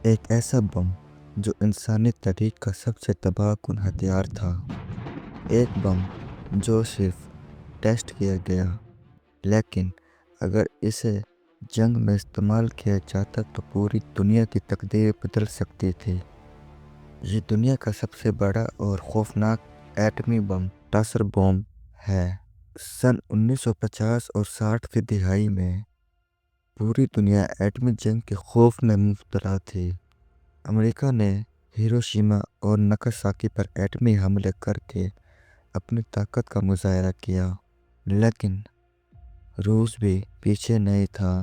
ایک ایسا بم جو انسانی تاریخ کا سب سے تباہ کن ہتھیار تھا۔ ایک بم جو صرف ٹیسٹ کیا گیا، لیکن اگر اسے جنگ میں استعمال کیا جاتا تو پوری دنیا کی تقدیر بدل سکتی تھی۔ یہ دنیا کا سب سے بڑا اور خوفناک ایٹمی بم ٹاسر بوم ہے۔ سن 1950 اور 60 کی دہائی میں پوری دنیا ایٹمی جنگ کے خوف میں مبتلا تھی۔ امریکہ نے ہیروشیما اور ناگاساکی پر ایٹمی حملے کر کے اپنی طاقت کا مظاہرہ کیا، لیکن روس بھی پیچھے نہیں تھا۔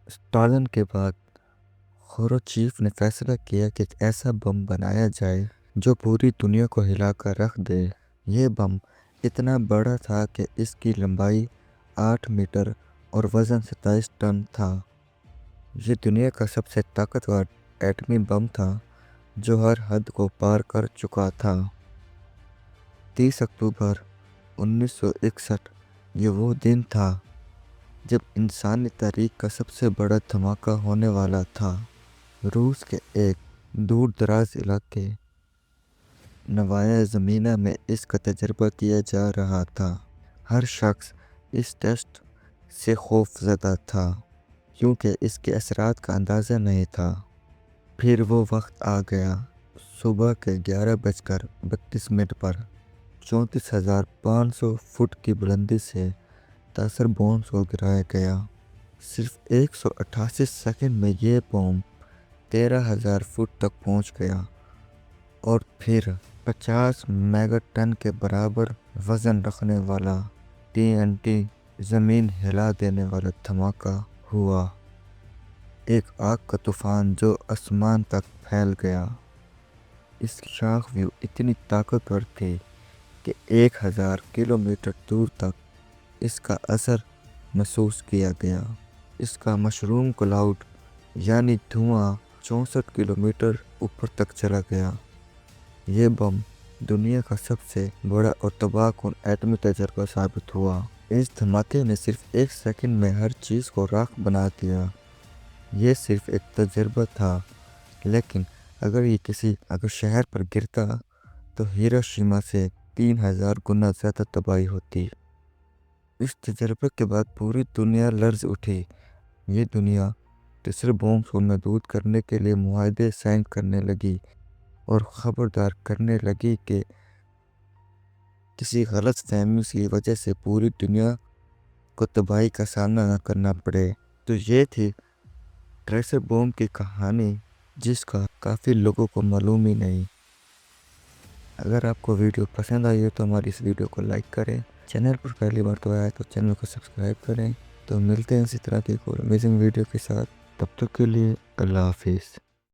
اسٹالن کے بعد خروشچیف نے فیصلہ کیا کہ ایسا بم بنایا جائے جو پوری دنیا کو ہلا کر رکھ دے۔ یہ بم اتنا بڑا تھا کہ اس کی لمبائی 8 میٹر اور وزن 27 ٹن تھا۔ یہ دنیا کا سب سے طاقتور ایٹمی بم تھا جو ہر حد کو پار کر چکا تھا۔ 30 اکتوبر 1961 یہ وہ دن تھا جب انسانی تاریخ کا سب سے بڑا دھماکہ ہونے والا تھا۔ روس کے ایک دور دراز علاقے نوایا زمینا میں اس کا تجربہ کیا جا رہا تھا۔ ہر شخص اس ٹیسٹ سے خوف زدہ تھا کیونکہ اس کے اثرات کا اندازہ نہیں تھا۔ پھر وہ وقت آ گیا۔ صبح کے 11:32 پر 34,500 فٹ کی بلندی سے ٹاسر بوم کو گرایا گیا۔ صرف 188 سیکنڈ میں یہ بوم 13,000 فٹ تک پہنچ گیا اور پھر 50 میگا ٹن کے برابر وزن رکھنے والا TNT زمین ہلا دینے والا دھماکہ ہوا۔ ایک آگ کا طوفان جو آسمان تک پھیل گیا۔ اس کی شاخ بھی اتنی طاقتور تھی کہ 1000 کلومیٹر دور تک اس کا اثر محسوس کیا گیا۔ اس کا مشروم کلاؤڈ یعنی دھواں 64 کلومیٹر اوپر تک چلا گیا۔ یہ بم دنیا کا سب سے بڑا اور تباہ کن ایٹمی تجربہ ثابت ہوا۔ اس دھماکے نے صرف ایک سیکنڈ میں ہر چیز کو راکھ بنا دیا۔ یہ صرف ایک تجربہ تھا، لیکن اگر شہر پر گرتا تو ہیروشیما سے 3000 گنا زیادہ تباہی ہوتی۔ اس تجربے کے بعد پوری دنیا لرز اٹھی۔ یہ دنیا ٹاسر بوم کو محدود کرنے کے لیے معاہدے سائن کرنے لگی اور خبردار کرنے لگی کہ کسی غلط فہمی کی وجہ سے پوری دنیا کو تباہی کا سامنا نہ کرنا پڑے۔ تو یہ تھی ٹاسر بوم کی کہانی، جس کا کافی لوگوں کو معلوم ہی نہیں۔ اگر آپ کو ویڈیو پسند آئی ہو تو ہماری اس ویڈیو کو لائک کریں۔ چینل پر پہلی بار تو آیا تو چینل کو سبسکرائب کریں۔ تو ملتے ہیں اسی طرح کی ایک اور امیزنگ ویڈیو کے ساتھ۔ تب تک کے لیے اللہ حافظ۔